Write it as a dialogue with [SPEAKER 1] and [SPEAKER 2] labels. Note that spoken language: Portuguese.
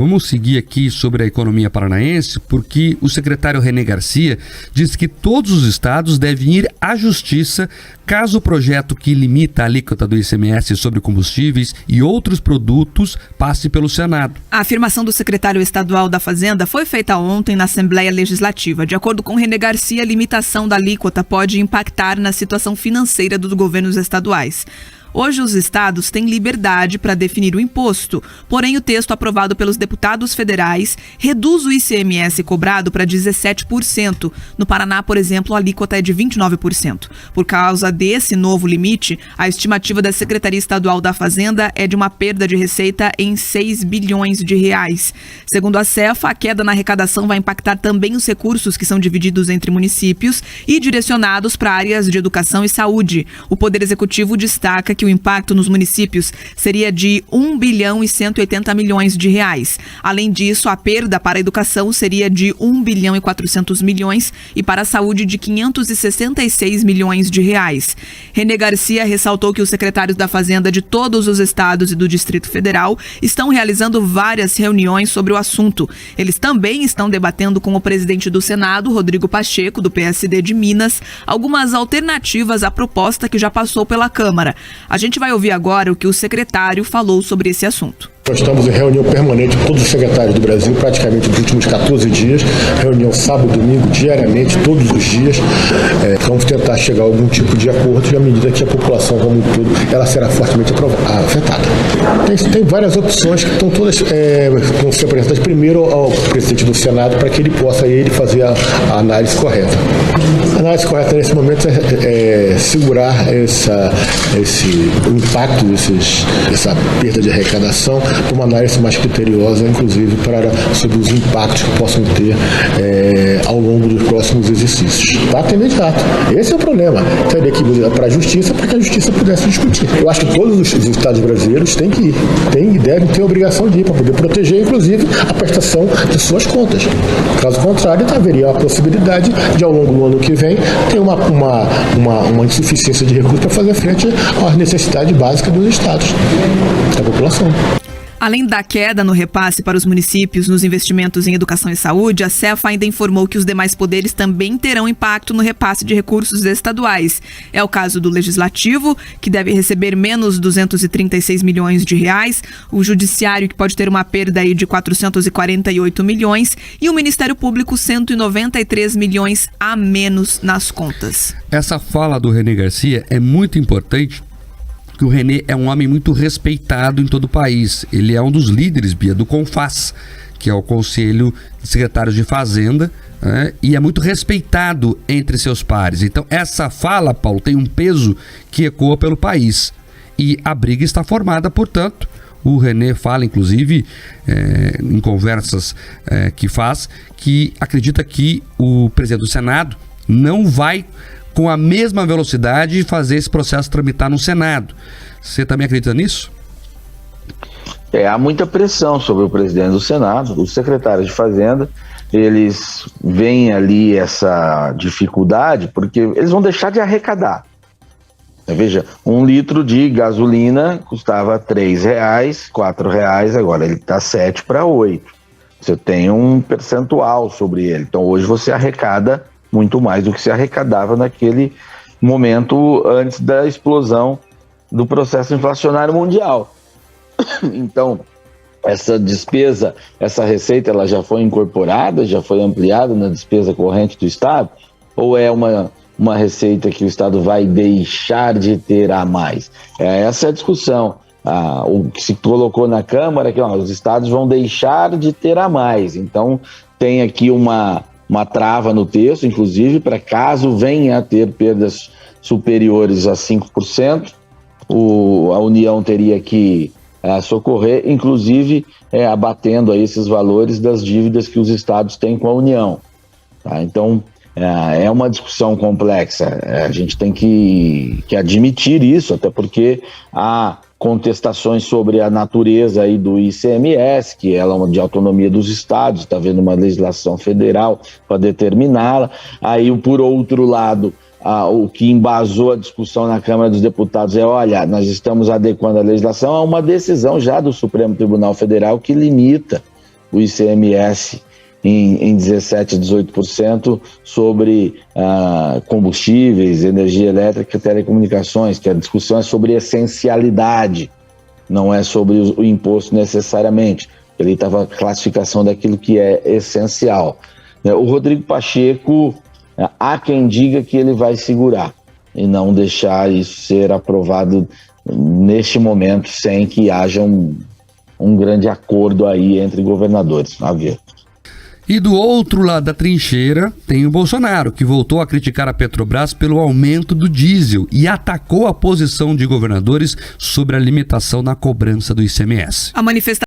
[SPEAKER 1] Vamos seguir aqui sobre a economia paranaense, porque o secretário René Garcia diz que todos os estados devem ir à justiça caso o projeto que limita a alíquota do ICMS sobre combustíveis e outros produtos passe pelo Senado.
[SPEAKER 2] A afirmação do secretário estadual da Fazenda foi feita ontem na Assembleia Legislativa. De acordo com René Garcia, a limitação da alíquota pode impactar na situação financeira dos governos estaduais. Hoje, os estados têm liberdade para definir o imposto, porém o texto aprovado pelos deputados federais reduz o ICMS cobrado para 17%. No Paraná, por exemplo, a alíquota é de 29%. Por causa desse novo limite, a estimativa da Secretaria Estadual da Fazenda é de uma perda de receita em 6 bilhões de reais. Segundo a Cefa, a queda na arrecadação vai impactar também os recursos que são divididos entre municípios e direcionados para áreas de educação e saúde. O Poder Executivo destaca que o impacto nos municípios seria de 1 bilhão e 180 milhões de reais. Além disso, a perda para a educação seria de 1 bilhão e 400 milhões e para a saúde de 566 milhões de reais. René Garcia ressaltou que os secretários da Fazenda de todos os estados e do Distrito Federal estão realizando várias reuniões sobre o assunto. Eles também estão debatendo com o presidente do Senado, Rodrigo Pacheco, do PSD de Minas, algumas alternativas à proposta que já passou pela Câmara. A gente vai ouvir agora o que o secretário falou sobre esse assunto.
[SPEAKER 3] Nós estamos em reunião permanente com todos os secretários do Brasil, praticamente nos últimos 14 dias, reunião sábado e domingo, diariamente, todos os dias. Vamos tentar chegar a algum tipo de acordo e à medida que a população como um todo, ela será fortemente afetada. Tem várias opções que estão todas vão ser apresentadas primeiro ao presidente do Senado para que ele possa fazer a análise correta. A análise correta nesse momento é segurar o impacto essa perda de arrecadação para uma análise mais criteriosa, inclusive sobre os impactos que possam ter ao longo dos próximos exercícios. Impacto imediato. Esse é o problema. Teria que ir para a justiça para que a justiça pudesse discutir. Eu acho que todos os estados brasileiros têm que ir. Têm e devem ter a obrigação de ir para poder proteger, inclusive, a prestação de suas contas. Caso contrário, haveria a possibilidade de, ao longo do ano que vem, ter uma insuficiência de recursos para fazer frente às necessidades básicas dos estados, da população.
[SPEAKER 2] Além da queda no repasse para os municípios nos investimentos em educação e saúde, a Cefa ainda informou que os demais poderes também terão impacto no repasse de recursos estaduais. É o caso do Legislativo, que deve receber menos 236 milhões de reais, o Judiciário, que pode ter uma perda aí de 448 milhões, e o Ministério Público, 193 milhões a menos nas contas.
[SPEAKER 1] Essa fala do René Garcia é muito importante, que o René é um homem muito respeitado em todo o país. Ele é um dos líderes, Bia, do CONFAZ, que é o Conselho de Secretários de Fazenda, né? E é muito respeitado entre seus pares. Então, essa fala, Paulo, tem um peso que ecoa pelo país. E a briga está formada, portanto. O René fala, inclusive, em conversas que faz, que acredita que o presidente do Senado não vai com a mesma velocidade fazer esse processo tramitar no Senado. Você também acredita nisso?
[SPEAKER 4] Há muita pressão sobre o presidente do Senado, os secretários de Fazenda, eles veem ali essa dificuldade porque eles vão deixar de arrecadar. Veja, 1 litro de gasolina custava R$3, R$4, agora ele está 7 para 8. Você tem um percentual sobre ele, então hoje você arrecada muito mais do que se arrecadava naquele momento antes da explosão do processo inflacionário mundial. Então, essa despesa, essa receita, ela já foi incorporada, já foi ampliada na despesa corrente do Estado? Ou é uma receita que o Estado vai deixar de ter a mais? Essa é a discussão. O que se colocou na Câmara é que os Estados vão deixar de ter a mais. Então, tem aqui uma trava no texto, inclusive, para caso venha a ter perdas superiores a 5%, a União teria que socorrer, inclusive abatendo aí esses valores das dívidas que os estados têm com a União. Tá? Então, é uma discussão complexa, a gente tem que admitir isso, até porque há contestações sobre a natureza aí do ICMS, que ela é uma de autonomia dos estados, está havendo uma legislação federal para determiná-la. Aí, por outro lado, o que embasou a discussão na Câmara dos Deputados olha, nós estamos adequando a legislação a uma decisão já do Supremo Tribunal Federal que limita o ICMS em 17% a 18% sobre combustíveis, energia elétrica e telecomunicações, que a discussão é sobre essencialidade, não é sobre o imposto necessariamente. Ele estava a classificação daquilo que é essencial. O Rodrigo Pacheco, há quem diga que ele vai segurar e não deixar isso ser aprovado neste momento sem que haja um grande acordo aí entre governadores. A ver.
[SPEAKER 1] E do outro lado da trincheira tem o Bolsonaro, que voltou a criticar a Petrobras pelo aumento do diesel e atacou a posição de governadores sobre a limitação na cobrança do ICMS.
[SPEAKER 2] A manifestação